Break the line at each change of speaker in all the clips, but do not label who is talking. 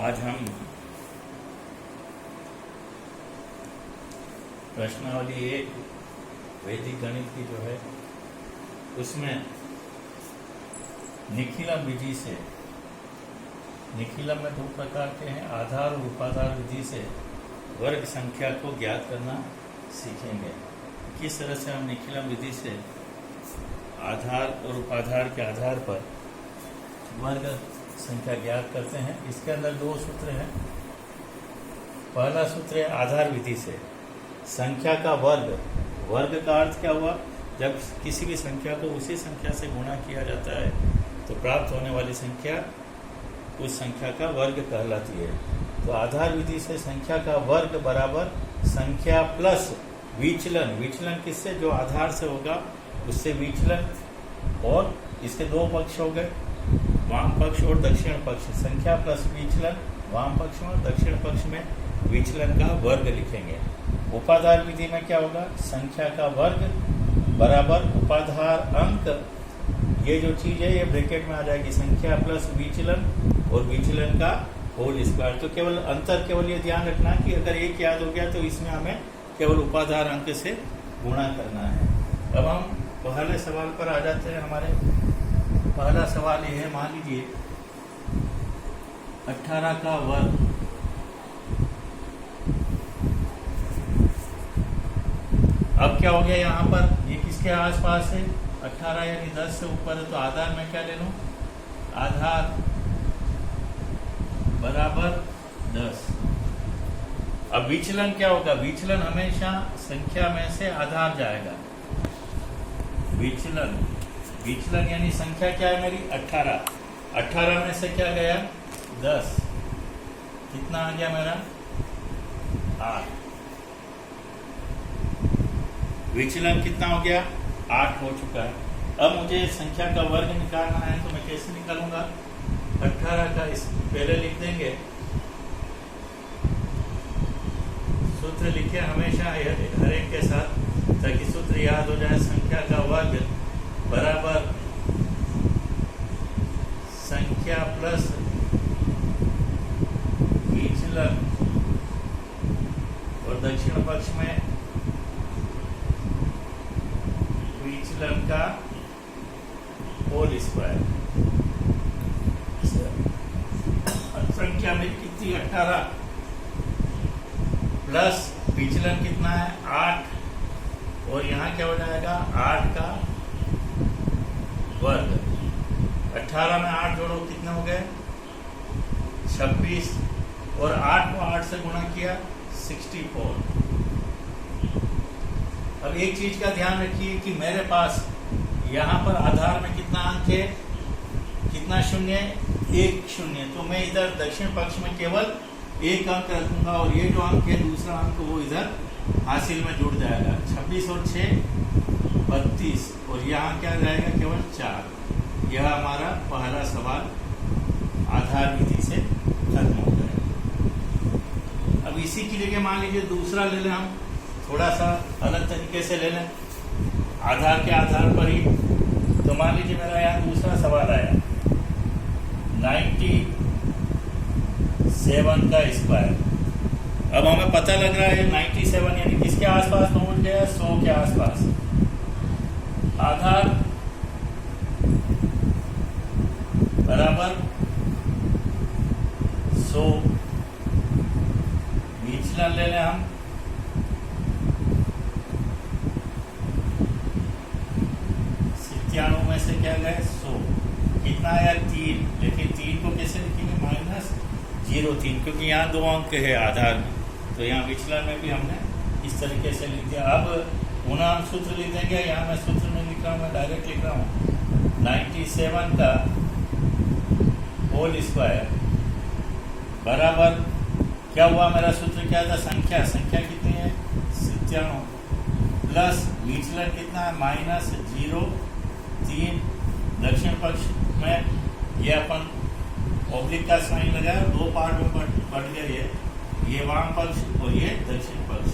आज हम प्रश्नावली एक वैदिक गणित की जो है उसमें निखिलम विधि से, निखिलम में दो प्रकार के हैं, आधार और उपाधार विधि से वर्ग संख्या को ज्ञात करना सीखेंगे। किस तरह से हम निखिलम विधि से आधार और उपाधार के आधार पर वर्ग संख्या ज्ञात करते हैं। इसके अंदर दो सूत्र हैं। पहला सूत्र है आधार विधि से संख्या का वर्ग, वर्ग का अर्थ क्या हुआ, जब किसी भी संख्या को उसी संख्या से गुणा किया जाता है तो प्राप्त होने वाली संख्या उस संख्या का वर्ग कहलाती है। तो आधार विधि से संख्या का वर्ग बराबर संख्या प्लस विचलन, विचलन किससे, जो आधार से होगा उससे विचलन, और इसके दो पक्ष हो गए, वाम पक्ष और दक्षिण पक्ष। संख्या प्लस विचलन वाम पक्ष में और दक्षिण पक्ष में विचलन का वर्ग लिखेंगे। उपाधार विधि में क्या होगा, संख्या का वर्ग बराबर उपाधार अंक, ये जो चीज है ये ब्रैकेट में आ जाएगी, संख्या प्लस विचलन और विचलन का होल स्क्वायर। तो केवल अंतर केवल ये ध्यान रखना कि अगर एक याद हो गया तो इसमें हमें केवल उपाधार अंक से गुणा करना है। अब हम पहले सवाल पर आ जाते हैं। हमारे पहला सवाल ये है, मान लीजिए 18 का वर्ग अब क्या हो गया, यहाँ पर ये किसके आसपास है, 18 यानी 10 से ऊपर है, तो आधार में क्या ले लूं, आधार बराबर 10। अब विचलन क्या होगा, विचलन हमेशा संख्या में से आधार जाएगा। विचलन, विचलन यानी संख्या क्या है मेरी 18, 18 में से क्या गया 10, कितना आ गया मेरा 8। विचलन कितना हो गया 8 हो चुका है। अब मुझे संख्या का वर्ग निकालना है, तो मैं कैसे निकालूंगा, 18 का इस पहले लिख देंगे, सूत्र लिखे हमेशा हर एक के साथ ताकि सूत्र याद हो जाए। संख्या का वर्ग बराबर संख्या प्लस विचलन और दक्षिण पक्ष में विचलन का होल स्क्वायर। संख्या में कितनी 18 प्लस विचलन कितना है 8, और यहाँ क्या हो जाएगा 8 का वर्ग। 18 में 8 जोड़ो कितने हो गए 26, और 8 को 8 से गुणा किया 64। अब एक चीज का ध्यान रखिए कि मेरे पास यहाँ पर आधार में कितना अंक है, कितना शून्य, 1 शून्य, तो मैं इधर दक्षिण पक्ष में केवल 1 अंक रखूंगा, और ये जो अंक है दूसरा अंक वो इधर हासिल में जुड़ जाएगा। 26 और 6 32, और यहाँ क्या रहेगा केवल 4। यह हमारा पहला सवाल आधार विधि से खत्म हो गया। अब इसी की जगह मान लीजिए दूसरा ले लें, हम थोड़ा सा अलग तरीके से ले लें, आधार के आधार पर ही। तो मान लीजिए मेरा यहाँ दूसरा सवाल आया 97 का स्क्वायर। अब हमें पता लग रहा है 97 यानी किसके आसपास पहुंच गया, 100 के आसपास। आधार बराबर 100, विचलन ले लें हम 97 में से क्या गए 100, कितना आया 3, लेकिन 3 को कैसे लिखेंगे -03, क्योंकि यहाँ 2 अंक है आधार में, तो यहाँ विचलन में भी हमने इस तरीके से लिख दिया। अब पुनः हम सूत्र लिख देंगे, यहाँ मैं सूत्र में लिख रहा हूँ, मैं डायरेक्ट लिख रहा हूँ 97 का होल स्क्वायर बराबर क्या हुआ, मेरा सूत्र क्या था, संख्या, संख्या कितनी है 97 प्लस विचलन कितना है -03, दक्षिण पक्ष में ये अपन ऑब्लिक का साइन लगाया, 2 पार्ट में बढ़ गया, ये वाम पक्ष और ये दक्षिण पक्ष।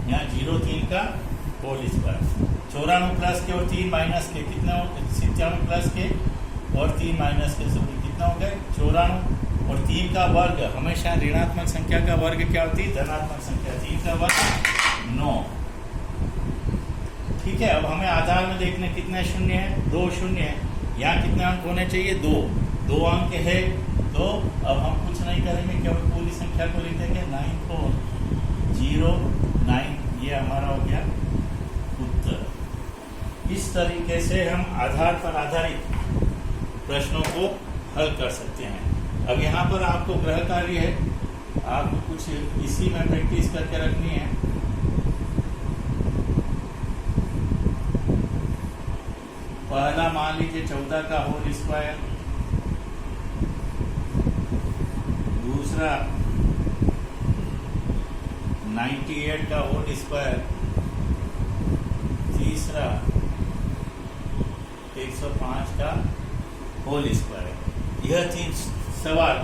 यहाँ 03 का होल स्क्वायर, 94 प्लस के और 3 माइनस के कितना हो, 97 प्लस के और 3 माइनस के, सब कितना हो गए 94, और 3 का वर्ग, हमेशा ऋणात्मक संख्या का वर्ग क्या होती है? धनात्मक संख्या। 3 का वर्ग 9। ठीक है, अब हमें आधार में देखने कितने शून्य है? 2 शून्य है। यहाँ कितने अंक होने चाहिए? 2 अंक है। तो अब हम कुछ नहीं करेंगे, केवल पूरी संख्या को लिख देंगे 9409। ये हमारा हो गया उत्तर। इस तरीके से हम आधार पर आधारित प्रश्नों को हल कर सकते हैं। अब यहाँ पर आपको गृह कार्य है, आपको कुछ इसी में प्रैक्टिस करके रखनी है। पहला मान लीजिए 14 का होल स्क्वायर, दूसरा 98 का होल स्क्वायर, तीसरा 105 का होल स्क्वायर। यह 3 सवाल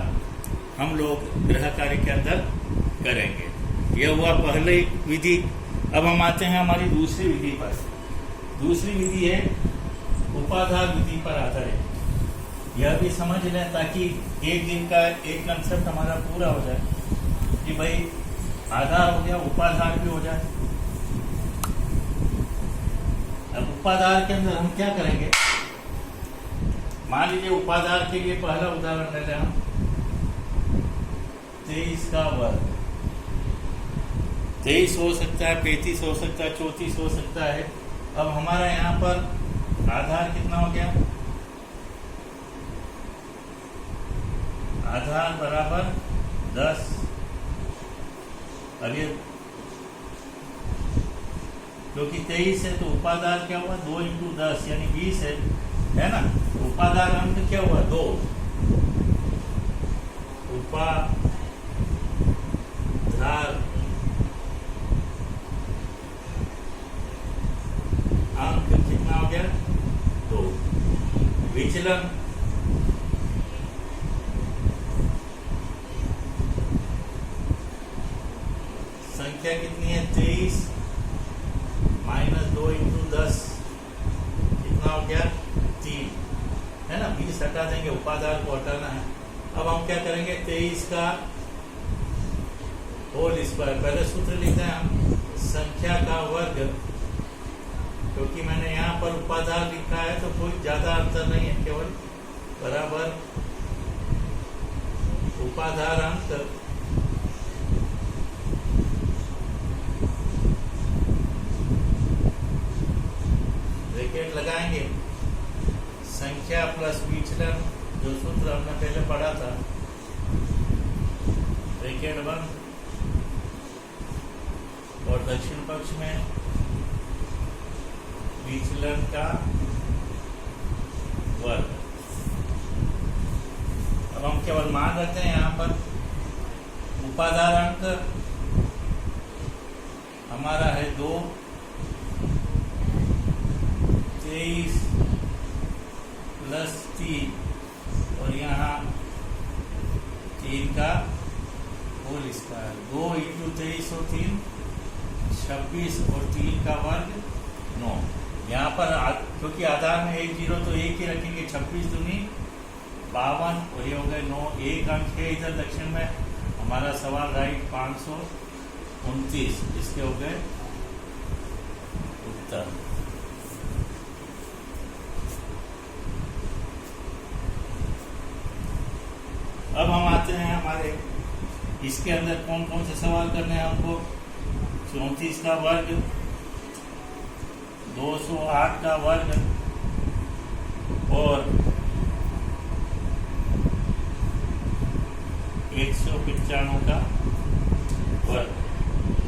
हम लोग गृह कार्य के अंदर करेंगे। यह हुआ पहली विधि। अब हम आते हैं हमारी दूसरी विधि पर। दूसरी विधि है उपाधार विधि पर आधारित। यह भी समझ लें ताकि एक दिन का एक कंसेप्ट हमारा पूरा हो जाए कि भाई आधार हो गया, उपाधार भी हो जाए। अब उपाधार के अंदर हम क्या करेंगे? मान लीजिए उपाधार के लिए पहला उदाहरण ले रहे हम 23 का वर्ग। 23 हो सकता है, 35 हो सकता है, 34 हो सकता है। अब हमारा यहाँ पर आधार कितना हो गया? आधार बराबर 10। अब ये क्योंकि 23 है तो उपाधार क्या हुआ? 2 × 10 यानी 20 है ना? उपाधार अंक क्या हुआ? 2। उपाधार अंक कितना हो गया? 2। विचलन संख्या कितनी है? 23 - 2 × 10 कितना हो गया? 3, है ना? 20 हटा देंगे, उपाधार को हटाना है। अब हम क्या करेंगे? 23 का होल स्क्वायर। पहले सूत्र लिखते हैं हम संख्या का वर्ग, क्योंकि मैंने यहाँ पर उपाधार लिखा है तो कोई ज्यादा अंतर नहीं है, केवल बराबर उपाधार अंक ब्रैकेट लगाएंगे, संख्या प्लस विचलन, जो सूत्र हमने पहले पढ़ा था, ब्रैकेट बंद, और दक्षिण पक्ष में विचलन का वर्ग। अब हम केवल मान रखते हैं यहाँ पर उपाधार अंक हमारा है 2, 23 + 3 और यहाँ 3 का होल स्क्वायर। 2 × 23 और 3 26 और 3 का वर्ग 9। यहाँ पर क्योंकि आधार में 1 0 तो 1 ही रखेंगे। 26 दूनी 52 और ये हो गए 9। 1 अंक है इधर दक्षिण में। हमारा सवाल राइट 529, इसके हो गए उत्तर। अब हम आते हैं हमारे इसके अंदर कौन कौन से सवाल करने हैं हमको। 34 का वर्ग, 208 का वर्ग और 195 का वर्ग।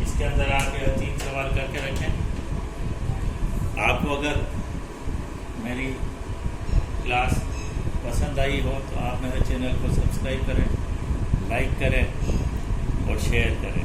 इसके अंदर आप यह 3 सवाल करके रखें। आपको अगर मेरी क्लास पसंद आई हो तो आप मेरे चैनल को सब्सक्राइब करें, लाइक करें और शेयर करें।